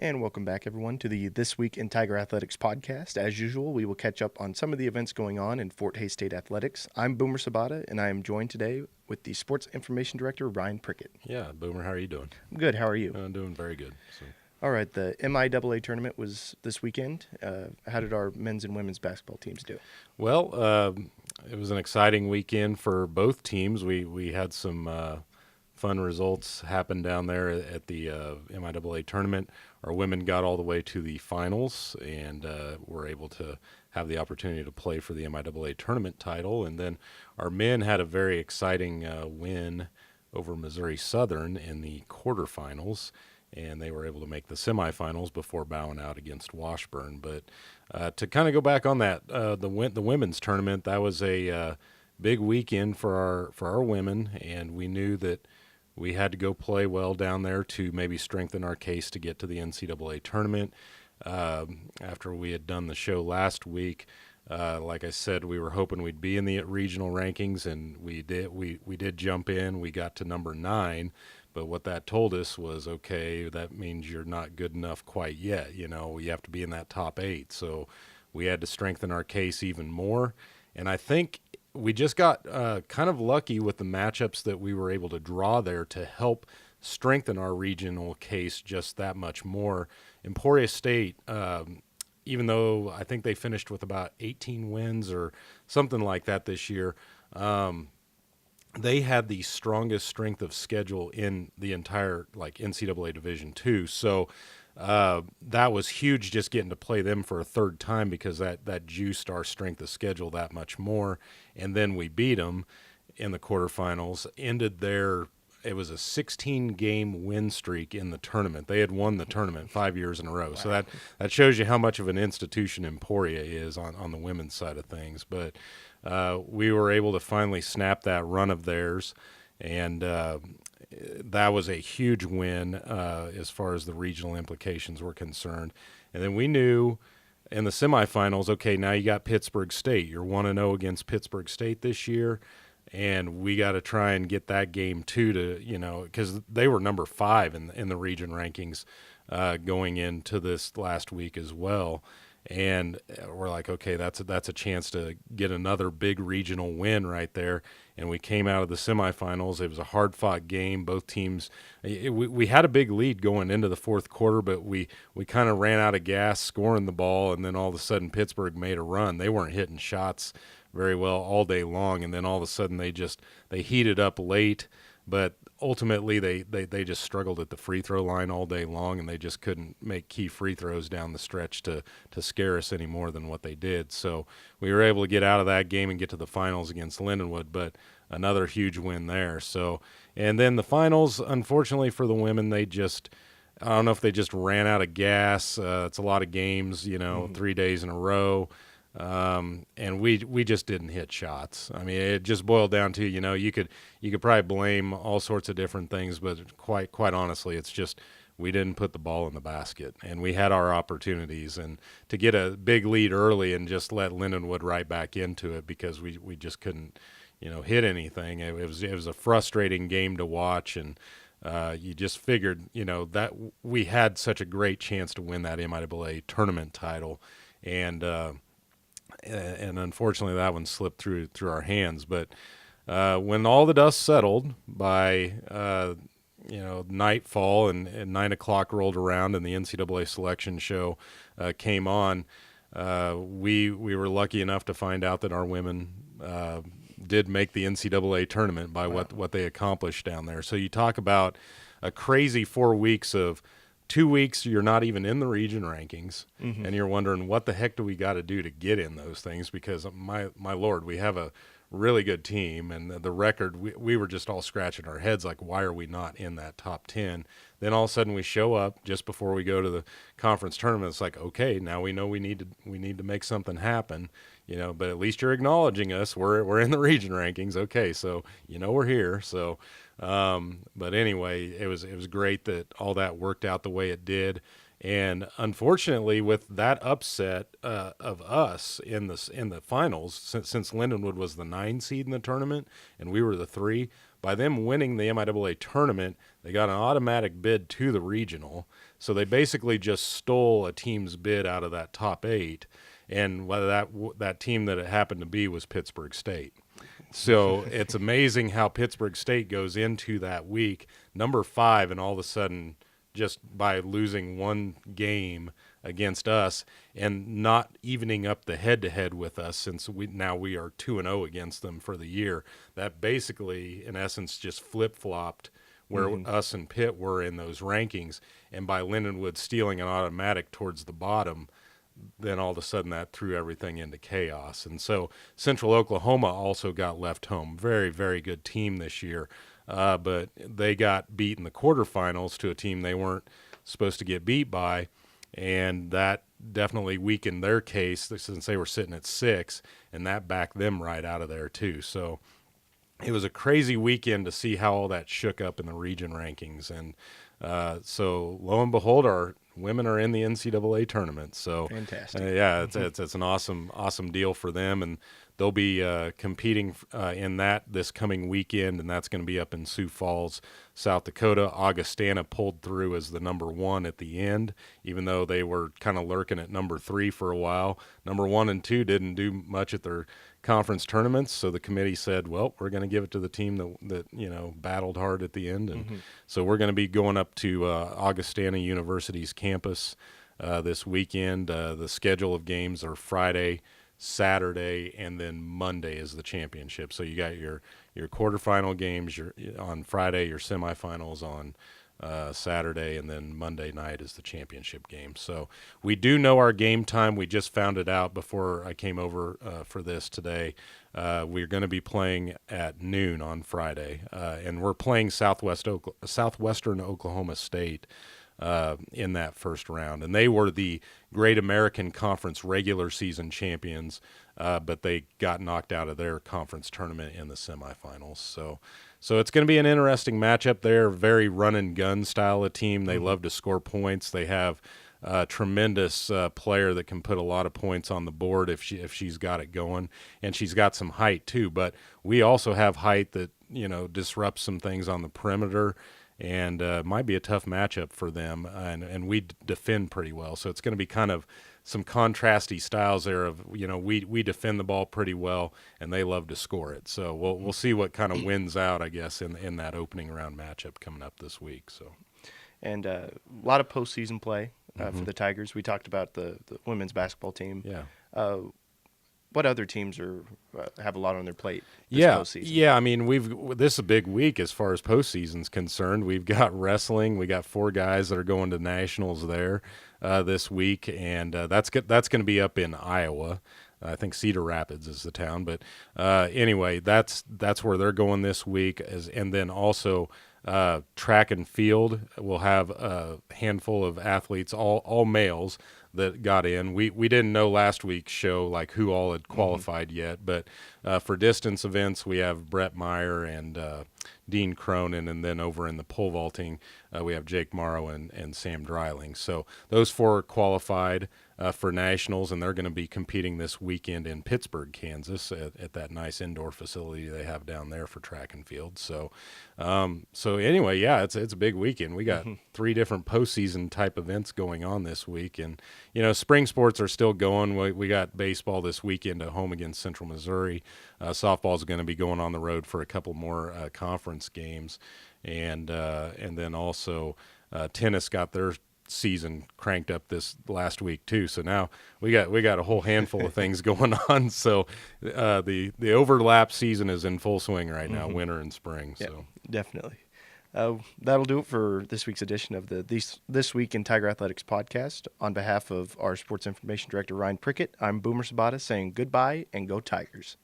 And welcome back, everyone, to the This Week in Tiger Athletics podcast. As usual, we will catch up on some of the events going on in Fort Hays State Athletics. I'm Boomer Sabata, and I am joined today with the Sports Information Director, Ryan Prickett. Yeah, Boomer, how are you doing? I'm good. How are you? I'm doing very good. All right, the MIAA tournament was this weekend. How did our men's and women's basketball teams do? Well, it was an exciting weekend for both teams. We had some fun results happen down there at the MIAA tournament. Our women got all the way to the finals and were able to have the opportunity to play for the MIAA tournament title. And then our men had a very exciting win over Missouri Southern in the quarterfinals, and they were able to make the semifinals before bowing out against Washburn. But to kind of go back on that, the women's tournament, that was a big weekend for our women, and we knew that we had to go play well down there to maybe strengthen our case to get to the NCAA tournament. After we had done the show last week, like I said, we were hoping we'd be in the regional rankings, and we did. We did jump in. We got to number 9, but what that told us was, okay, that means you're not good enough quite yet. You have to be in that top 8. So we had to strengthen our case even more, and I think we just got kind of lucky with the matchups that we were able to draw there to help strengthen our regional case just that much more. Emporia State, even though I think they finished with about 18 wins or something like that this year, they had the strongest strength of schedule in the entire NCAA Division II. So that was huge, just getting to play them for a third time, because that juiced our strength of schedule that much more. And then we beat them in the quarterfinals, it was a 16-game win streak in the tournament. They had won the tournament 5 years in a row. Wow. So that shows you how much of an institution Emporia is on the women's side of things. But we were able to finally snap that run of theirs, and that was a huge win as far as the regional implications were concerned. And then we knew in the semifinals, okay, now you got Pittsburgh State. You're 1-0 against Pittsburgh State this year, and we got to try and get that game too to, because they were number 5 in the region rankings going into this last week as well. And we're like, okay, that's a chance to get another big regional win right there. And we came out of the semifinals. It was a hard-fought game. Both teams, we had a big lead going into the fourth quarter, but we kind of ran out of gas scoring the ball, and then all of a sudden Pittsburgh made a run. They weren't hitting shots very well all day long, and then all of a sudden they heated up late, but ultimately they just struggled at the free throw line all day long, and they just couldn't make key free throws down the stretch to scare us any more than what they did. So we were able to get out of that game and get to the finals against Lindenwood, but another huge win there. So, and then the finals, unfortunately for the women, I don't know if they just ran out of gas. It's a lot of games, 3 days in a row. And we just didn't hit shots. I mean, it just boiled down to, you could probably blame all sorts of different things, but quite honestly, it's just we didn't put the ball in the basket, and we had our opportunities, and to get a big lead early and just let Lindenwood right back into it, because we just couldn't, hit anything. It was a frustrating game to watch, and you just figured, that we had such a great chance to win that MIAA tournament title, and unfortunately that one slipped through our hands. But when all the dust settled by nightfall and 9 o'clock rolled around and the NCAA selection show came on, we were lucky enough to find out that our women did make the NCAA tournament by what they accomplished down there. So you talk about a crazy 4 weeks of 2 weeks you're not even in the region rankings, and you're wondering what the heck do we got to do to get in those things, because my Lord, we have a really good team, and the record, we were just all scratching our heads like, why are we not in that top 10? Then all of a sudden we show up just before we go to the conference tournament. It's like, okay, now we know we need to make something happen, but at least you're acknowledging us. We're in the region rankings. Okay, so we're here. So but anyway, it was great that all that worked out the way it did. And unfortunately, with that upset of us in the finals, since Lindenwood was the 9 seed in the tournament and we were the 3, by them winning the MIAA tournament, they got an automatic bid to the regional. So they basically just stole a team's bid out of that top 8, and whether that team that it happened to be was Pittsburgh State. So it's amazing how Pittsburgh State goes into that week number 5, and all of a sudden, just by losing one game against us and not evening up the head-to-head with us, since we are 2-0 against them for the year, that basically, in essence, just flip-flopped where us and Pitt were in those rankings. And by Lindenwood stealing an automatic towards the bottom, then all of a sudden that threw everything into chaos. And so Central Oklahoma also got left home. Very, very good team this year. But they got beat in the quarterfinals to a team they weren't supposed to get beat by. And that definitely weakened their case since they were sitting at 6, and that backed them right out of there too. So it was a crazy weekend to see how all that shook up in the region rankings. And so lo and behold, our women are in the NCAA tournament. So fantastic. Yeah, it's an awesome deal for them, and they'll be competing in that this coming weekend, and that's going to be up in Sioux Falls, South Dakota. Augustana pulled through as the number 1 at the end, even though they were kind of lurking at number 3 for a while. Number 1 and 2 didn't do much at their conference tournaments, so the committee said, well, we're going to give it to the team that battled hard at the end. And so we're going to be going up to Augustana University's campus this weekend. The schedule of games are Friday, Saturday, and then Monday is the championship. So you got your quarterfinal games on Friday, your semifinals on Saturday, and then Monday night is the championship game. So we do know our game time. We just found it out before I came over for this today. We're going to be playing at noon on Friday, and we're playing Southwestern Oklahoma State in that first round. And they were the Great American Conference regular season champions, but they got knocked out of their conference tournament in the semifinals. So it's going to be an interesting matchup there. Very run-and-gun style of team. They love to score points. They have a tremendous player that can put a lot of points on the board if she's got it going. And she's got some height, too. But we also have height that, disrupts some things on the perimeter, and might be a tough matchup for them, and we defend pretty well. So it's going to be kind of some contrasty styles there of, we defend the ball pretty well, and they love to score it. So we'll see what kind of wins out, I guess, in that opening round matchup coming up this week. So, and a lot of postseason play for the Tigers. We talked about the women's basketball team. Yeah. What other teams have a lot on their plate this postseason? Yeah. I mean, this is a big week as far as postseason's concerned. We've got wrestling. We got 4 guys that are going to nationals there this week, and that's going to be up in Iowa. I think Cedar Rapids is the town, but anyway, that's where they're going this week. And then also track and field will have a handful of athletes, all males, that got in. We didn't know last week's show like who all had qualified yet, but for distance events we have Brett Meyer and Dean Cronin, and then over in the pole vaulting we have Jake Morrow and Sam Dreiling. So those 4 qualified for nationals, and they're going to be competing this weekend in Pittsburgh, Kansas, at that nice indoor facility they have down there for track and field. So anyway, yeah, it's a big weekend. We got 3 different postseason type events going on this week, and spring sports are still going. We got baseball this weekend at home against Central Missouri. Softball is going to be going on the road for a couple more conference games, and then also tennis got their season cranked up this last week too. So now we got a whole handful of things going on. So the overlap season is in full swing right now, winter and spring. Yep, so definitely. That'll do it for this week's edition of the This Week in Tiger Athletics podcast. On behalf of our sports information director, Ryan Prickett, I'm Boomer Sabata saying goodbye and go Tigers.